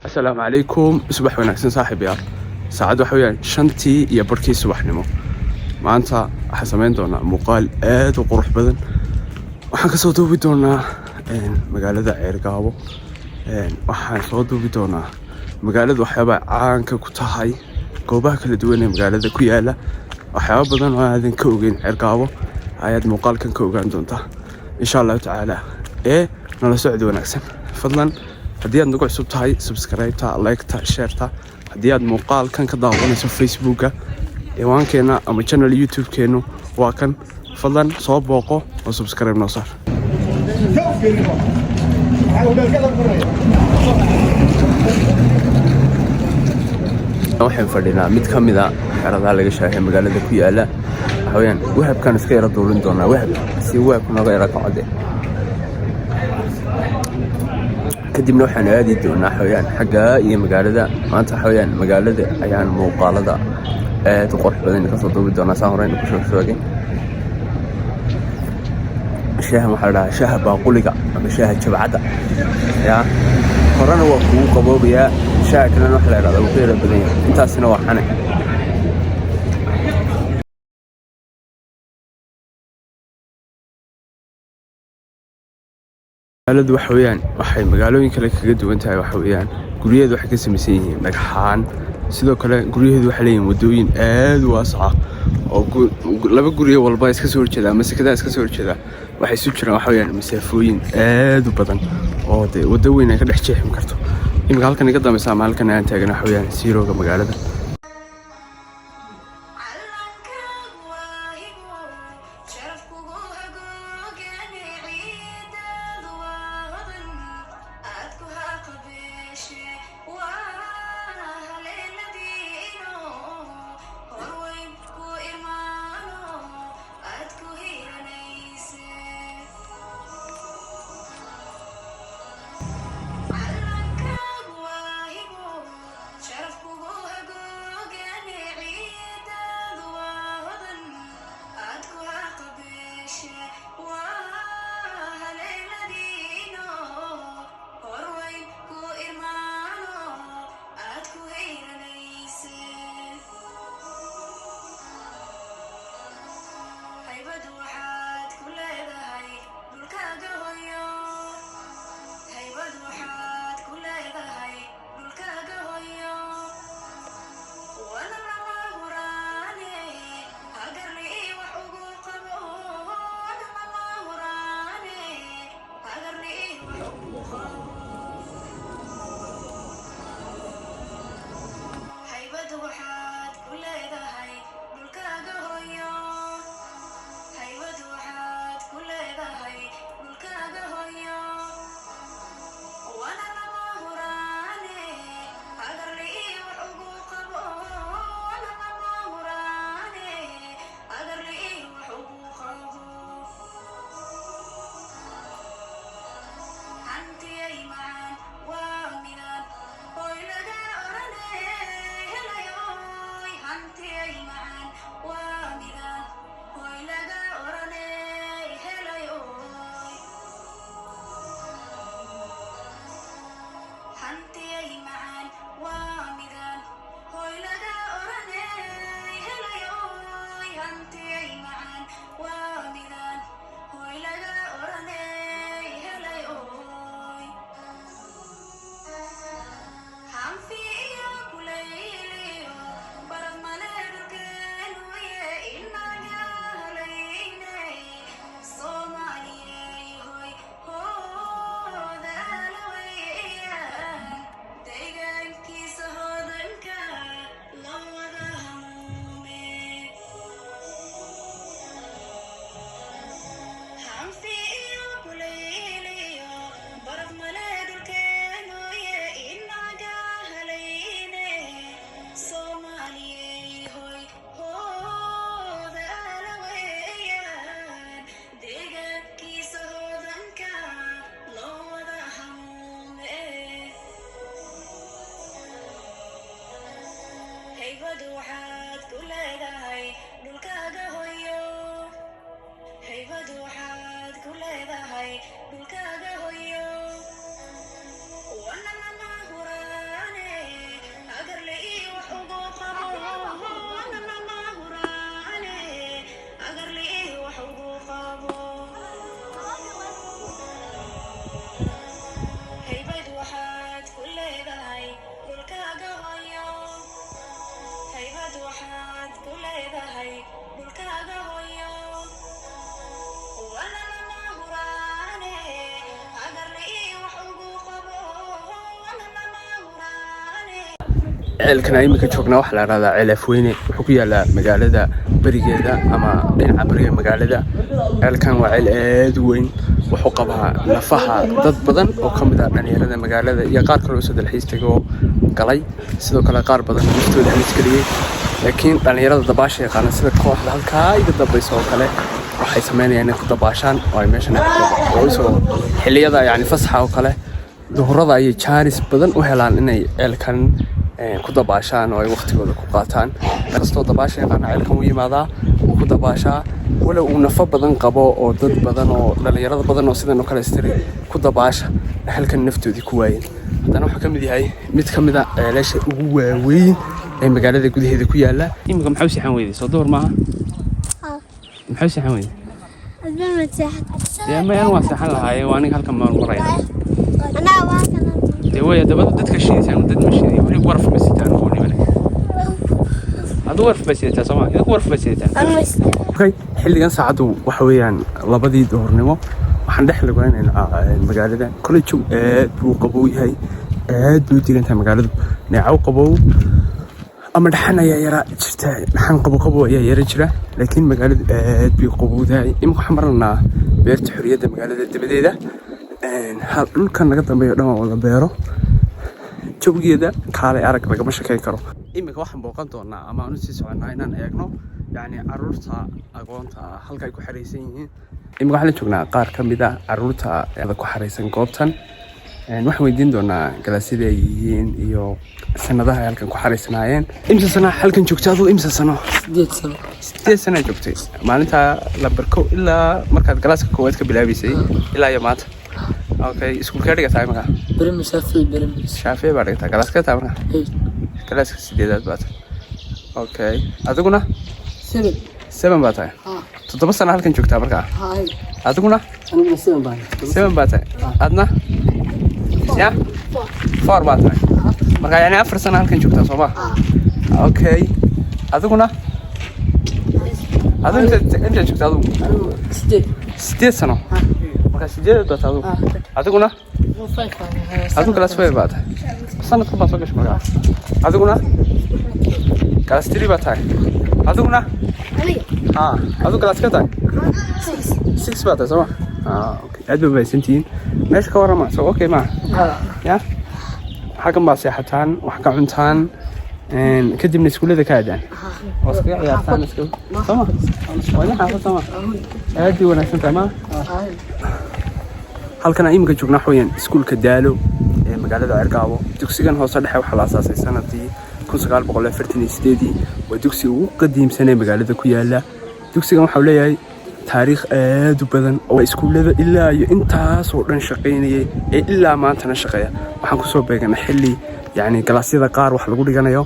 السلام عليكم. صباح wanaagsan saaxiibayaal. saacadu waxa weeyaan 5tii iyo barkii subaxnimo. maanta waxaan sameyn doonaa muuqaal aad u qurux badan. waxaan ka soo duubi doonaa magaalada Ceergaabo. waxaan soo duubi doonaa magaalada waxyaabo caanka ku tahay goobaha kala duwan ee magaalada ku yaala. waxyaabo badan oo aadan ka ogeyn Ceergaabo ayaad muuqaalkan ka ogaan doontaa insha Allah taala. nala socod wanaagsan. fadlan haddii aad nagu cusub tahay subscribe-ta, like-ta, share-ta. haddii aad muuqaalkan ka daawanayso Facebook-ga ciwaankeena ama channel YouTube-keenu waa kan. fadlan soo booqo oo subscribe noo saar. waxaan fadhinaa mid ka mid ah xeradaha laga shaahay magaalada ku yaala. waxa weeyaan wahabkan iska yara duulin doonaa. wahab si wahabku naga yara kacde. kadibna waxaan aadi doonaa xawayaan xagga iyo magaalada. maanta xawayaan magaalada ayaan muuqaalada aad u qurux badan ka soo duubi doonaa. saan horeyna ku sheegay shaaha waxaa la dhahaa shaaha baaquliga ama shaaha jabcadda. horena waa kugu qaboobayaa. shaaha kalena waxa la yidhahdaa wuu ka yara badan yahay. intaasina waa xane. magaaladu waxa weeyaan waxay magaalooyin kale kaga duwan tahay. waxa weeyaan guryaheedu waxay ka samaysan yihiin dhagxaan. sidoo kale guryaheedu waxay leeyihiin wadooyin aad u waasaca oo laba guryo walba iska soo horjeeda ama sekada iska soo horjeeda. waxay isu jiraan waxa weeyaan masaafooyin aad u badan oo wado weyn ay ka dhex jeexin karto. imika halkan iga dambaysa ama halkan aan taagan waxa weeyaan siirooga magaalada. haybadu waxaad ku leedahay dhulkaaga hooyo, haybadu waxaad ku leedahay dhulkaaga hooyo, wana lama huraan ceelkan imika joognaa waxaa la yidhahdaa ceel afweyne wuxuu ku yaalaa magaalada berigeeda ama dhinaca beriga magaalada ceelkan waa ceel aad u weyn wuxuu qabaa nafaha dad badan oo ka mid ah dhalinyarada magaalada iyo qaar kale oo soo dalxiis tagay galay sidoo kale qaar badan naftooda halis geliyay laakiin dhalinyarada dabaasha yaqaana sida kooxda halkaa iga dambaysa oo kale waxay sameynayaan inay ku dabaashaan oo ay meeshan soo xilliyada yani fasaxa oo kale duhurada ayay jaanis badan u helaan inay ceelkan ku dabaashaan oo ay waqtigooda ku qaataan kastoo dabaasha yaqaana ceelkan u yimaadaa ku dabaashaa walow uu nafo badan qabo oo dad badan oo dhalinyarada badan oo sidan oo kale istiri ku dabaasha halkan naftoodii ku waayeen haddana waxaa ka mid yahay mid ka mid ah ceelasha ugu waaweyn ee magaalada gudaheeda ku yaala imika maxaa u sixan weyday soo duhur maaha maxaa u sixan weyday dee mayaan waa sixan lahaaye waa aniga halkan marmaraya dee way dabada dadka shiidaysan dad ma shiiday weli warf ma sitaan oo nimanay adu warf ba sidataa soo ma idinku warf ba sidataa xilligan saacadu waxa weeyaan labadii duhurnimo waxaan dhex lagweynaynaa magaalada kole joog aad buu qabow yahay aad buu degan tahay magaaladu neecaw qabow ama dhaxan ayaa yara jirta dhaxan qabow ayaa yara jira laakiin magaaladu aad bay qabowdahay imika waxaan marnaa beerta xorriyadda magaalada dabadeeda dhulkan laga dambeeyo dhan waa wada beero jawgeeda kaalay arag lagama shekeyn karo imika waxaan booqan doonaa ama aanu sii soconnaa inaan eegno yani caruurta agoonta halka ay ku xaraysan yihiin imika waxaan la joognaa qaar ka mid ah caruurta ku xaraysan goobtan waxaan weydiin doonaa galaasyada ay yihiin iyo sanadaha ay halkan ku xaraysanaayeen imsa sano halkan joogtay aduu imsa sano 8 sano joogtay maalinta lambarko ilaa markaad galaaska koowaad ka bilaabaysay ilaa iyo maanta okay iskuulka dhigata imika بريم شافي بعدك تاكل اسكت تامرنا كلا اسكت سيدات بات اوكي ادغنا 7 باتاي تطبس انا halkan joogtaa markaa hay aduguna aniguna 7 baatay adna ya 4 baatay markaa yani 4 sano halkan joogtaa Soomaa okay aduguna adu inta joogtaa adu 8 sano markaa 8 baatay aduguna aduu kala soo yeebaatay sanadka baa soo gashay markaa aduguna kala stiri baatay aduguna aduu kala iska tahay 6 baatay soo okay aad bay baysantiin meesha ka warama soo okay ma ya xagan baa seexataan wax ka cuntaan kadibna iskuulada ka aadaan waska ciyaartaan iskuul soo wayna xaafadama aad way wanaagsan tahay ma halkan imika joognaa xooyan iskuulka daalo ee magaalada Cergaabo dugsigan hoose dhexe waxa la aasaasay sanadii 1948 waa dugsiga ugu qadiimsan ee magaalada ku yaala dugsigan waxa uu leeyahay taariikh aad u badan oo iskuulada ilaa iyo intaas oo dhan shaqeynayay ee ilaa maanta shaqeeya waxaan ku soo beeganay xilli yani galaasyada qaar wax lagu dhiganayo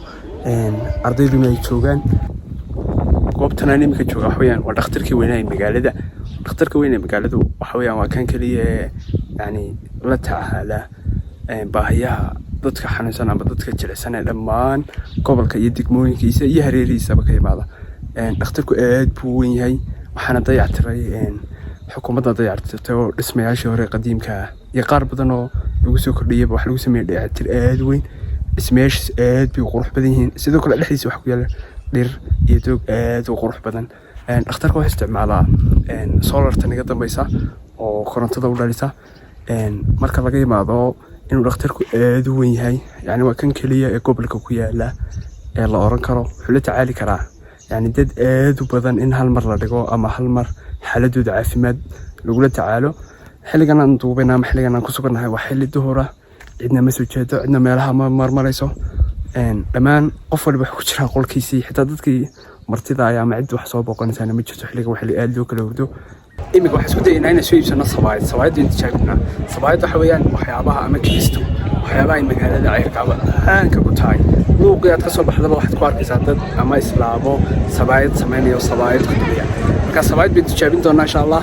ardayduna ay joogaan goobtan imika jooga xooyan waa dhakhtarkii weynaa ee magaalada dhakhtarka weyn ee magaaladu waxa weeyaan waa kan kaliya yani la tacaala baahiyaha dadka xanuunsan ama dadka jilicsan ee dhammaan gobolka iyo degmooyinkiisa iyo hareerihiisaba ka yimaada dhakhtarku aad buu weyn yahay waxaana dayactiray xukuumadda dayactirtay oo dhismayaashii hore qadiimka iyo qaar badan oo lagu soo kordhiyay wax lagu sameeyay dayactir aad weyn dhismayaashiis aad bay qurux badan yihiin sidoo kale dhexdiisa waxa ku yaala dhir iyo doog aad u qurux badan dhakhtarka waxa isticmaalaa solarta niga dambaysa oo korontada u dhalisa marka laga yimaado inuu dhakhtarku aad u weyn yahay yani waa kan kaliya ee gobolka ku yaala ee la oran karo wuxuu la tacaali karaa yani dad aad u badan in hal mar la dhigo ama hal mar xaaladooda caafimaad lagula tacaalo xilligan aan duubayna ama xilligan aan ku sugannahay waa xilli duhura cidna ma soo jeedo cidna meelaha ma marmarayso dhammaan qof walba wuxuu ku jiraa qolkiisii xitaa dadkii martida ayaa ma cid wax soo booqanaysana ma jirto xilliga waxa aad loo kala hurdo imika waxa isku dayaynaa inaan soo iibsano sabaayad inta jaabina sabaayad waxa weeyaan waxyaabaha ama kiisto waxyaabaha ay magaalada Cergaabo aanka ku tahay luuqii aad ka soo baxdaba waxaad ku arkaysaa dad ama islaamo sabaayad sameeyo sabaayad ku dubiya marka sabaayad bay tijaabin doonaa insha Allah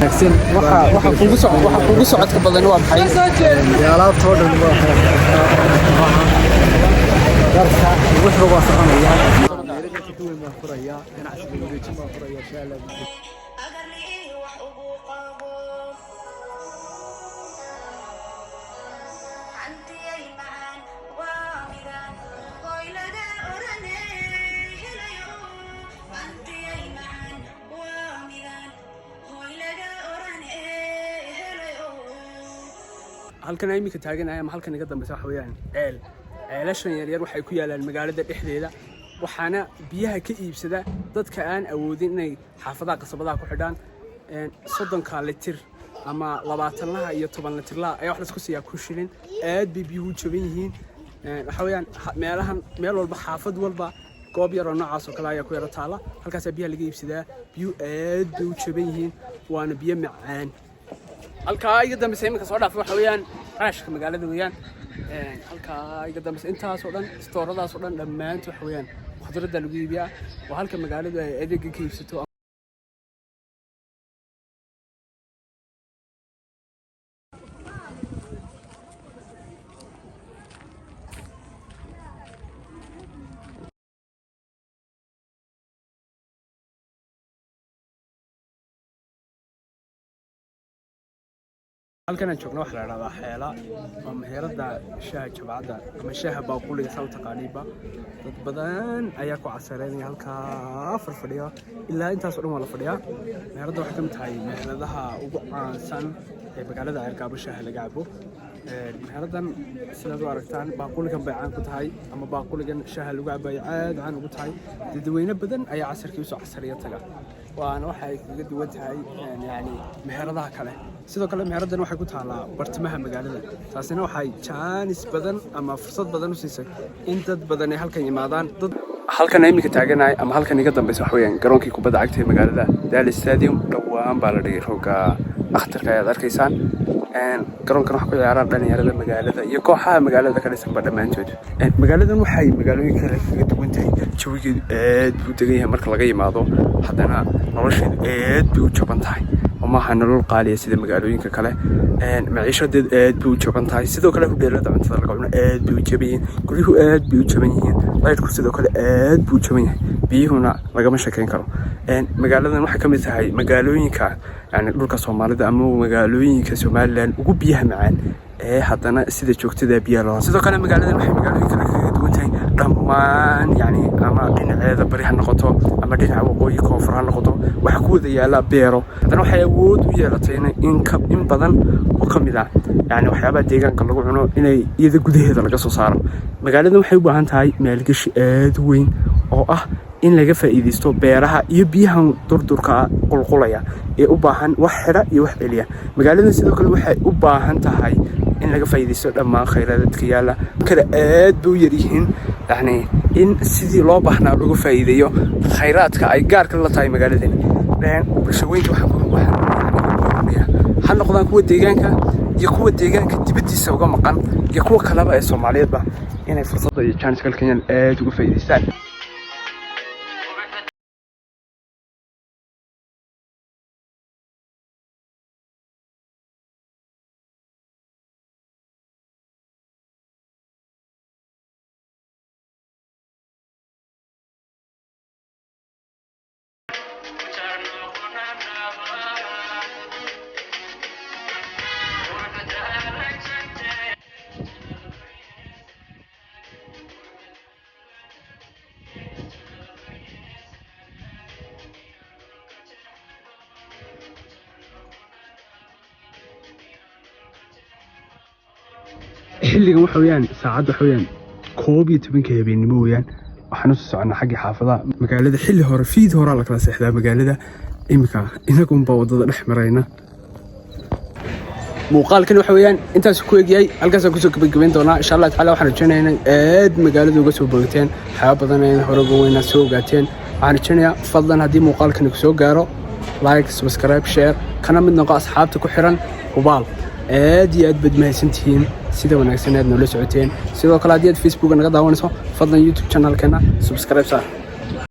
laakiin waxa kugu socodka badan waa maxay alaabtoo dhan waa darka wuxuu waa soconaya halkan imika taaganahay ama halkan iga dambaysa waxa weeyaan ceelashan yaryar waxay ku yaalaan magaalada dhexdeeda waxaana biyaha ka iibsada dadka aan awoodin inay xaafadaha qasabadaha ku xidhaan 30 litir ama 20 iyo 10 litir ayaa wax la isku siiyaa ku shilin aad bay biyuhu jaban yihiin waxa weeyaan meel walba xaafad walba goob yar oo noocaas oo kale ayaa ku yara taala halkaas biyaha laga iibsadaa biyo aad bay u jaban yihiin waana biyo macaan halka iga dambaysa imika soo dhaafay waxa weeyaan raashka magaalada weeyaan halka iga dambaysa intaas oo dhan stooradaas oo dhan dhammaantood waxa weeyaan khudradda lagu iibiyaa waa halka magaaladu ay adeegga ka iibsato halkan aan joogno waxa la yiraahdaa xeela ama meherada shaaha jabacada ama shaaha baaquliga sawta qaaliba dad badan ayaa ku casareynaya halka fadhiya ilaa intaas oo dhan waa la fadhiyaa meherada waxa ka mid tahay meheradaha ugu caansan ee magaalada Ceelgaabo shaaha laga cabo meheradan sidaad u aragtaan baaquligan bay caan ku tahay ama baaquligan shaaha lagu cabo ay aad caan ugu tahay dadweyne badan ayaa casarkii soo casariya taga waana waxa ay kaga duwan tahay yani meheradaha kale sidoo kale meheradan waxay ku taalaa bartamaha magaalada taasina waxay chance badan ama fursad badan u siisay in dad badan ay halkan yimaadaan dad halkan imika taaganahay ama halkan iga dambaysa wax weeyaan garoonkii kubadda cagta ee magaalada Daal Stadium dhawaan baa la dhigay rooga akhtarka aad arkaysaan garoonkan waxa ku ciyaaraan dhalinyarada magaalada iyo kooxaha magaalada kale sanba dhamaantood magaaladan waxay magaalooyinka kale kaga duwan tahay jawigeedu aad buu degan yahay marka laga yimaado haddana nolosheedu aad bay u jaban tahay maaha nolol qaaliya sida magaalooyinka kale maciishadeed aad bay u jaban tahay sidoo kale hudheelada cuntada laga cuno aad bay u jaban yihiin guryuhu aad bay u jaban yihiin laydhku sidoo kale aad buu u jaban yahay biyuhuna lagama sheekayn karo magaaladan waxay ka mid tahay magaalooyinka yani dhulka Soomaalida ama magaalooyinka Somaliland ugu biyaha macaan ee haddana sida joogtada biyaha loo sidoo kale magaaladan waxay magaalooyinka kale kaga duwan tahay dhammaan yani ama dhinaceeda bari ha noqoto ama dhinaca waqooyi koonfur ha noqoto waxa ku wada yaala beero haddana waxay awood u yeelatay in badan oo ka mid ah yani waxyaabaha deegaanka lagu cuno inay iyada gudaheeda laga soo saaro magaaladan waxay u baahan tahay maalgashi aad u weyn oo ah in laga faa'iideysto beeraha iyo biyaha durdurka qulqulaya ee u baahan wax xira iyo wax celiya magaaladan sidoo kale waxay u baahan tahay in laga faa'iideysto dhammaan kheyraadka yaala kala aad buu yar yihiin yani in sidii loo baahnaa lagu faa'iideeyo kheyraadka ay gaarka la tahay magaaladan bulshooyinka waxaan noqdaan kuwa deegaanka iyo kuwa deegaanka dibadiisa uga maqan iyo kuwa kaleba ee Soomaaliyeedba inay fursadda iyo chance kalkan aad uga faa'iideystaan xilligan waxa weeyaan saacad waxa weeyaan 12 habeenimo weeyaan waxaan soo soconaa xagga xaafadaha magaalada xilli hore fiid hore la kala seexdaa magaalada imika inagu baa wadada dhex marayna muuqaalkan waxa weeyaan intaas ku eegayay halkaas aan ku soo gabagabeyn doonaa insha Allah taala waxaan rajaynaynaa aad magaalada uga soo boogteen waxyaabo badan ay hore uga weynaa soo ogaateen waxaan rajaynayaa fadlan haddii muuqaalkan ku soo gaaro like subscribe share kana mid noqo asxaabta ku xiran hubaal aad iyo aad bad mahadsantihiin sida wanaagsan aad noola socoteen sidoo kale haddii aad Facebook naga daawanayso fadlan YouTube channel-keena subscribe saar